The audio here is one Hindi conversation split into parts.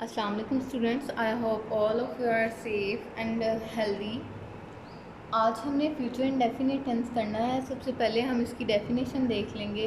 अस्सलाम वालेकुम students, I hope all of you are safe and healthy. आज हमने फ्यूचर इंडेफिनिट टेंस करना है। सबसे पहले हम इसकी डेफिनेशन देख लेंगे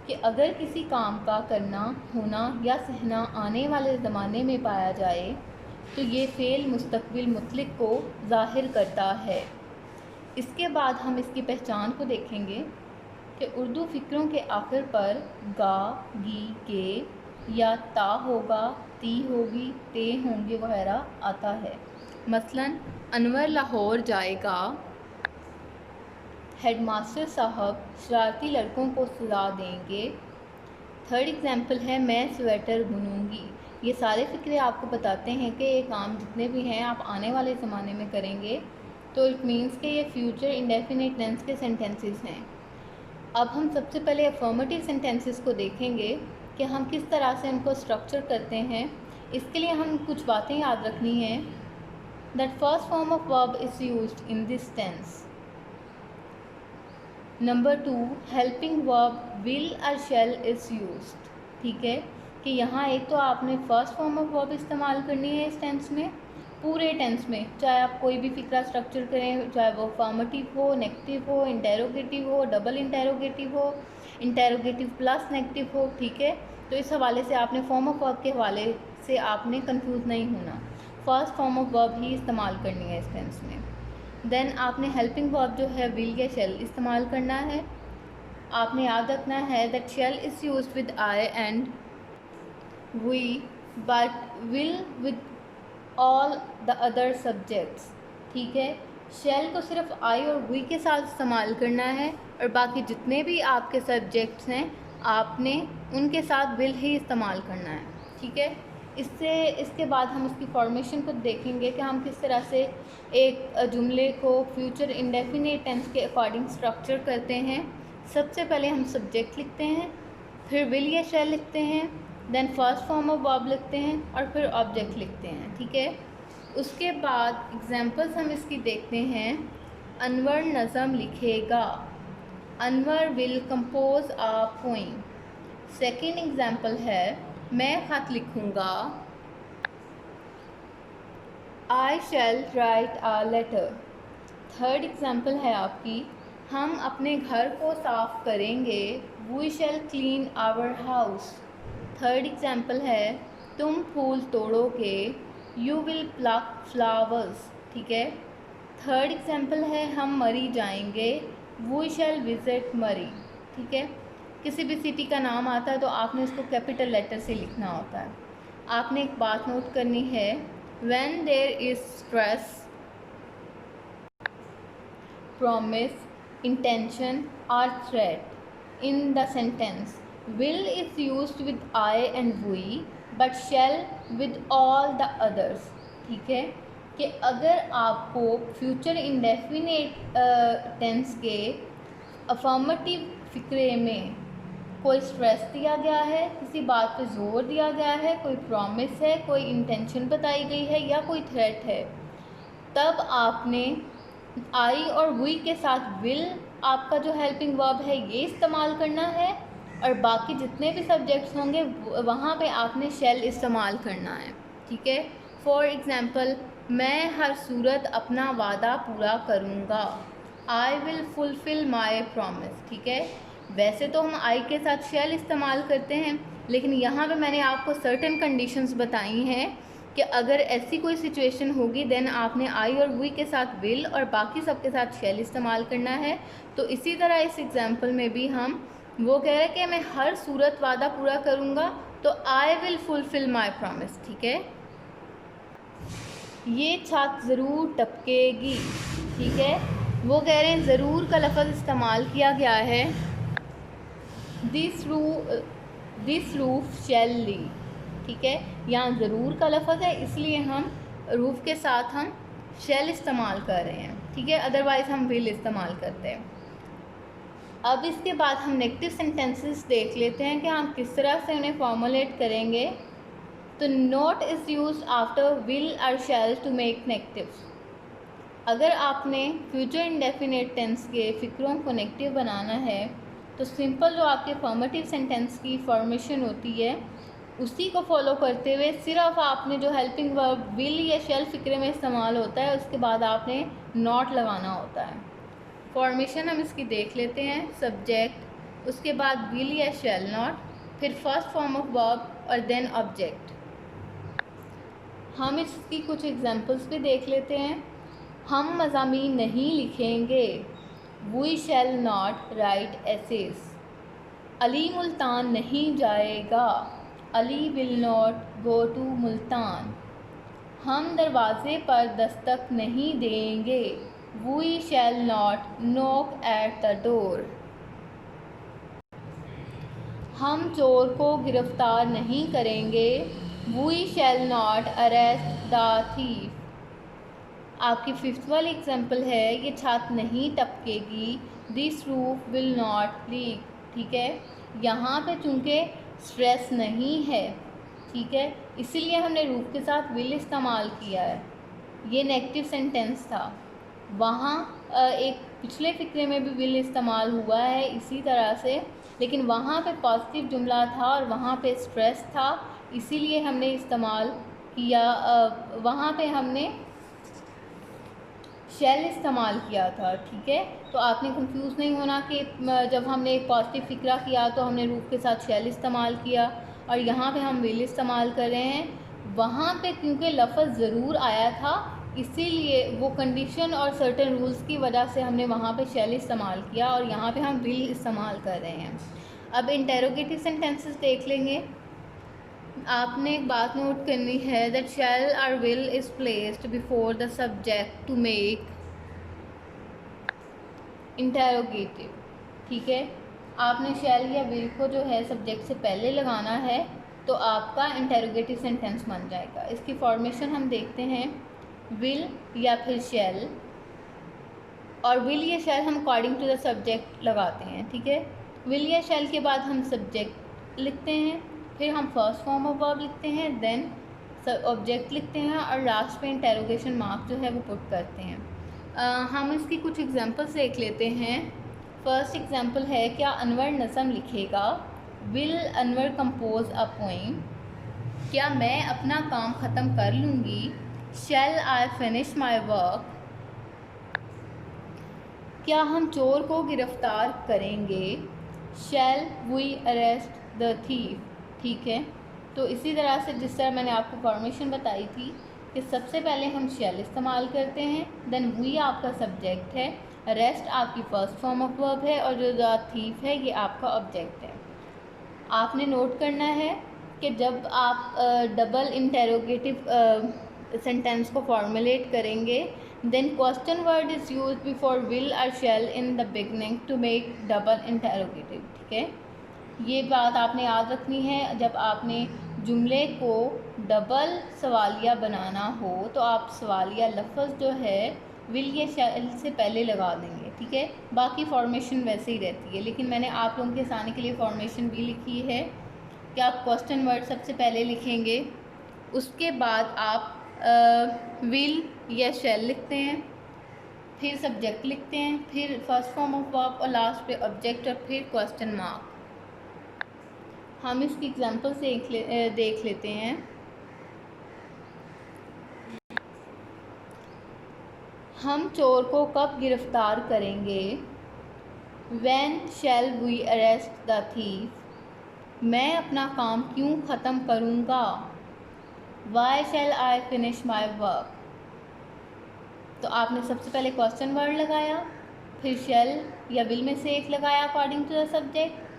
कि अगर किसी काम का करना, होना या सहना आने वाले ज़माने में पाया जाए तो ये फ़ेल मुस्तक़बिल मुतलक को ज़ाहिर करता है। इसके बाद हम इसकी पहचान को देखेंगे कि उर्दू फ़िक्रों के आखिर पर गा, गी, के या ता होगा, ती होगी, ते होंगे वगैरह आता है। मसलन अनवर लाहौर जाएगा, हेडमास्टर साहब शरारती लड़कों को सज़ा देंगे। थर्ड एग्जाम्पल है मैं स्वेटर बुनूंगी। ये सारे फ़िक्रे आपको बताते हैं कि ये काम जितने भी हैं आप आने वाले ज़माने में करेंगे, तो इट मीन्स कि ये फ्यूचर इंडेफिनिट टेंस के सेंटेंसेस हैं। अब हम सबसे पहले अफर्मेटिव सेंटेंसेस को देखेंगे कि हम किस तरह से उनको स्ट्रक्चर करते हैं। इसके लिए हम कुछ बातें याद रखनी हैं। That first form of verb is used in this tense. Number 2, helping verb will और शैल इज़ यूज्ड। ठीक है कि यहाँ एक तो आपने फर्स्ट फॉर्म ऑफ वर्ब इस्तेमाल करनी है इस टेंस में, पूरे टेंस में, चाहे आप कोई भी फिक्रा स्ट्रक्चर करें, चाहे वो फॉर्मेटिव हो, नेगेटिव हो, इंटेरोगेटिव हो, डबल इंटेरोगेटिव हो, इंटेरोगेटिव प्लस नेगेटिव हो। ठीक है, तो इस हवाले से आपने फॉर्म ऑफ वर्ब के हवाले से आपने कंफ्यूज नहीं होना, फर्स्ट फॉर्म ऑफ वर्ब ही इस्तेमाल करनी है इस टेंस में। देन आपने हेल्पिंग वर्ब जो है विल या शेल इस्तेमाल करना है। आपने याद रखना है that shall is used with I and we but will with all the other subjects. ठीक है, शेल को सिर्फ आई और वी के साथ इस्तेमाल करना है और बाकी जितने भी आपके सब्जेक्ट्स हैं आपने उनके साथ विल ही इस्तेमाल करना है। ठीक है, इसके बाद हम इसकी फॉर्मेशन को देखेंगे कि हम किस तरह से एक जुमले को फ्यूचर इंडेफिनिट टेंस के अकॉर्डिंग स्ट्रक्चर करते हैं। सबसे पहले हम सब्जेक्ट लिखते हैं, फिर विल या शेल लिखते हैं, then first form of verb लिखते हैं और फिर ऑब्जेक्ट लिखते हैं। ठीक है, उसके बाद एग्जांपल्स हम इसकी देखते हैं। अनवर नज़म लिखेगा, Anwar will compose a poem. Second example है मैं ख़त लिखूँगा, I shall write a letter. Third example है आपकी हम अपने घर को साफ़ करेंगे, we shall clean our house. Third example है तुम फूल तोड़ोगे, यू विल प्लक फ्लावर्स। ठीक है, थर्ड एग्जांपल है हम मरी जाएंगे, वी शैल विज़िट मरी। ठीक है, किसी भी सिटी का नाम आता है तो आपने उसको कैपिटल लेटर से लिखना होता है। आपने एक बात नोट करनी है, when there is stress, promise, intention or threat in the sentence, will is used with I and we but shall with all the others। ठीक है कि अगर आपको फ्यूचर इंडेफिनिट टेंस के अफर्मेटिव फिक्रे में कोई स्ट्रेस दिया गया है, किसी बात पे जोर दिया गया है, कोई प्रॉमिस है, कोई इंटेंशन बताई गई है या कोई थ्रेट है, तब आपने आई और वी के साथ विल आपका जो हेल्पिंग वर्ब है ये इस्तेमाल करना है और बाकी जितने भी सब्जेक्ट्स होंगे वहाँ पे आपने शेल इस्तेमाल करना है। ठीक है, फॉर एग्ज़ाम्पल मैं हर सूरत अपना वादा पूरा करूँगा, I will fulfil my promise. ठीक है, वैसे तो हम आई के साथ शेल इस्तेमाल करते हैं, लेकिन यहाँ पे मैंने आपको सर्टेन कंडीशंस बताई हैं कि अगर ऐसी कोई सिचुएशन होगी देन आपने आई और वी के साथ विल और बाकी सब के साथ शेल इस्तेमाल करना है। तो इसी तरह इस एग्जांपल में भी हम वो कह रहे हैं कि मैं हर सूरत वादा पूरा करूँगा, तो I will fulfil my promise. ठीक है, ये छत ज़रूर टपकेगी। ठीक है, वो कह रहे हैं ज़रूर का लफ्ज़ इस्तेमाल किया गया है, दिस रूफ शैल ली। ठीक है, यहाँ ज़रूर का लफ्ज़ है इसलिए हम रूफ के साथ हम शेल इस्तेमाल कर रहे हैं। ठीक है, अदरवाइज़ हम विल इस्तेमाल करते हैं। अब इसके बाद हम नेगेटिव सेंटेंसेस देख लेते हैं कि हम किस तरह से उन्हें फॉर्मुलेट करेंगे। तो not is used after will और शैल टू मेक नेगेटिव। अगर आपने फ्यूचर इंडेफिनिट टेंस के फ़िक्रों को नेगेटिव बनाना है तो सिंपल जो आपके फॉर्मेटिव सेंटेंस की फॉर्मेशन होती है उसी को फॉलो करते हुए सिर्फ आपने जो हेल्पिंग वर्ब विल या शैल फिक्रे में इस्तेमाल होता है, उसके बाद आपने नॉट लगाना होता है। फॉर्मेशन हम इसकी देख लेते हैं। सब्जेक्ट, उसके बाद विल या शैल नॉट, फिर फर्स्ट फॉर्म ऑफ वर्ब और देन ऑब्जेक्ट। हम इसकी कुछ एग्जांपल्स भी देख लेते हैं। हम मज़ामीन नहीं लिखेंगे, we shall not write essays. Ali Multan नहीं जाएगा, Ali will not go to Multan. हम दरवाज़े पर दस्तक नहीं देंगे, we shall not knock at the door. हम चोर को गिरफ्तार नहीं करेंगे, we shall not arrest the thief. आपकी फिफ्थ वाली एग्जाम्पल है, ये छत नहीं टपकेगी, this roof will not leak. ठीक है, यहाँ पे चूँकि स्ट्रेस नहीं है, ठीक है, इसीलिए हमने रूफ के साथ विल इस्तेमाल किया है। ये नेगेटिव सेंटेंस था। वहाँ एक पिछले फिक्रे में भी विल इस्तेमाल हुआ है इसी तरह से, लेकिन वहाँ पे पॉजिटिव जुमला था और वहाँ पे स्ट्रेस था, इसीलिए हमने इस्तेमाल किया, वहाँ पे हमने शैल इस्तेमाल किया था। ठीक है, तो आपने कंफ्यूज नहीं होना कि जब हमने एक पॉजिटिव फिक्रा किया तो हमने रूफ के साथ शैल इस्तेमाल किया और यहाँ पे हम विल इस्तेमाल कर रहे हैं। वहाँ पे क्योंकि लफ्ज़ ज़रूर आया था, इसीलिए वो कंडीशन और सर्टेन रूल्स की वजह से हमने वहाँ पे शैल इस्तेमाल किया और यहाँ पे हम विल इस्तेमाल कर रहे हैं। अब इंटेरोगेटिव सेंटेंसेस देख लेंगे। आपने एक बात नोट करनी है, दैट शैल और will is placed before the subject to make interrogative. ठीक है, आपने शैल या विल को जो है सब्जेक्ट से पहले लगाना है तो आपका इंटेरोगेटिव सेंटेंस बन जाएगा। इसकी फॉर्मेशन हम देखते हैं, विल या फिर शैल, और विल या शैल हम अकॉर्डिंग टू द सब्जेक्ट लगाते हैं। ठीक है, विल या शैल के बाद हम सब्जेक्ट लिखते हैं, फिर हम फर्स्ट फॉर्म ऑफ वर्ब लिखते हैं, देन ऑब्जेक्ट लिखते हैं और लास्ट में इंटेरोगेशन मार्क जो है वो पुट करते हैं। हम इसकी कुछ एग्जांपल्स देख लेते हैं। फर्स्ट एग्जांपल है, क्या अनवर नज़म लिखेगा, will Anwar compose a poem. क्या मैं अपना काम ख़त्म कर लूँगी, शैल आई फिनिश माई वर्क। क्या हम चोर को गिरफ़्तार करेंगे, shall we arrest the thief. ठीक है, तो इसी तरह से जिस तरह मैंने आपको फॉर्मेशन बताई थी कि सबसे पहले हम शैल इस्तेमाल करते हैं, देन वी आपका सब्जेक्ट है, रेस्ट आपकी फर्स्ट फॉर्म ऑफ वर्ब है और जो द थीफ है ये आपका ऑब्जेक्ट है। आपने नोट करना है कि जब आप डबल इंटेरोगेटिव सेंटेंस को फॉर्मुलेट करेंगे, then question word is use before will और shall in the beginning to make double interrogative. ठीक है, ये बात आपने याद रखनी है। जब आपने जुमले को डबल सवालिया बनाना हो तो आप सवालिया लफ्ज़ जो है विल या शैल से पहले लगा देंगे। ठीक है, बाकी फॉर्मेशन वैसे ही रहती है, लेकिन मैंने आप लोगों के आसानी के लिए फॉर्मेशन भी लिखी है कि आप क्वेश्चन वर्ड सबसे पहले लिखेंगे, उसके बाद आप विल या शैल लिखते हैं, फिर सब्जेक्ट लिखते हैं, फिर फर्स्ट फॉर्म ऑफ वर्ब और लास्ट पे ऑब्जेक्ट और फिर क्वेश्चन मार्क। हम इसकी एग्जांपल से देख लेते हैं। हम चोर को कब गिरफ्तार करेंगे, when shall we arrest the thief. मैं अपना काम क्यों ख़त्म करूँगा, why shall I finish my work. तो आपने सबसे पहले क्वेश्चन वर्ड लगाया, फिर शैल या विल में से एक लगाया अकॉर्डिंग टू द सब्जेक्ट,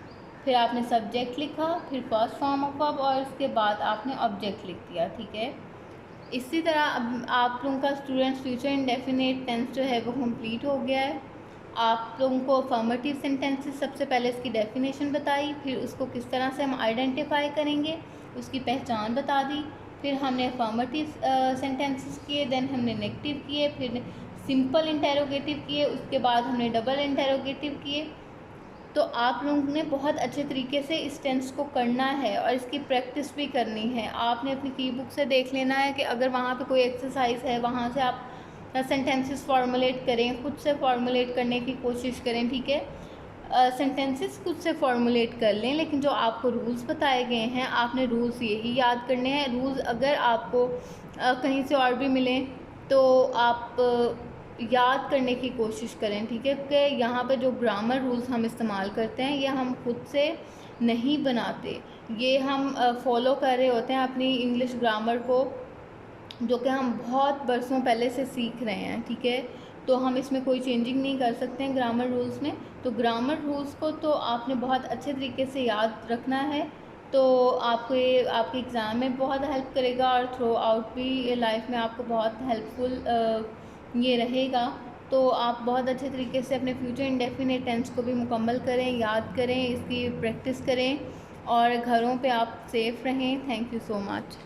फिर आपने सब्जेक्ट लिखा, फिर फर्स्ट फॉर्म ऑफ वर्ब और उसके बाद आपने ऑब्जेक्ट लिख दिया। ठीक है, इसी तरह अब आप लोगों का स्टूडेंट्स फ्यूचर इंडेफिनिट टेंस जो है वो कंप्लीट हो गया है। आप लोगों को अफर्मेटिव सेंटेंसेस सबसे पहले इसकी डेफिनेशन बताई, फिर उसको किस तरह से हम आइडेंटिफाई करेंगे उसकी पहचान बता दी, फिर हमने अफर्मेटिव सेंटेंसेस किए, देन हमने नेगेटिव किए, फिर सिंपल इंटेरोगेटिव किए, उसके बाद हमने डबल इंटेरोगेटिव किए। तो आप लोगों ने बहुत अच्छे तरीके से इस टेंस को करना है और इसकी प्रैक्टिस भी करनी है। आपने अपनी की बुक से देख लेना है कि अगर वहाँ पे कोई एक्सरसाइज है वहाँ से आप सेंटेंसेस फॉर्मुलेट करें, खुद से फॉर्मुलेट करने की कोशिश करें। ठीक है, सेंटेंसेस खुद से फॉर्मुलेट कर लें, लेकिन जो आपको रूल्स बताए गए हैं आपने रूल्स यही याद करने हैं। रूल्स अगर आपको कहीं से और भी मिलें तो आप याद करने की कोशिश करें, ठीक है। क्योंकि यहाँ पे जो ग्रामर रूल्स हम इस्तेमाल करते हैं ये हम खुद से नहीं बनाते, ये हम फॉलो कर रहे होते हैं अपनी इंग्लिश ग्रामर को, जो कि हम बहुत बरसों पहले से सीख रहे हैं, ठीक है। तो हम इसमें कोई चेंजिंग नहीं कर सकते हैं ग्रामर रूल्स में। तो ग्रामर रूल्स को तो आपने बहुत अच्छे तरीके से याद रखना है, तो आपको ये आपके एग्ज़ाम में बहुत हेल्प करेगा और थ्रू आउट भी लाइफ में आपको बहुत हेल्पफुल ये रहेगा। तो आप बहुत अच्छे तरीके से अपने फ्यूचर इंडेफिनिट टेंस को भी मुकम्मल करें, याद करें, इसकी प्रैक्टिस करें और घरों पे आप सेफ़ रहें। Thank you so much.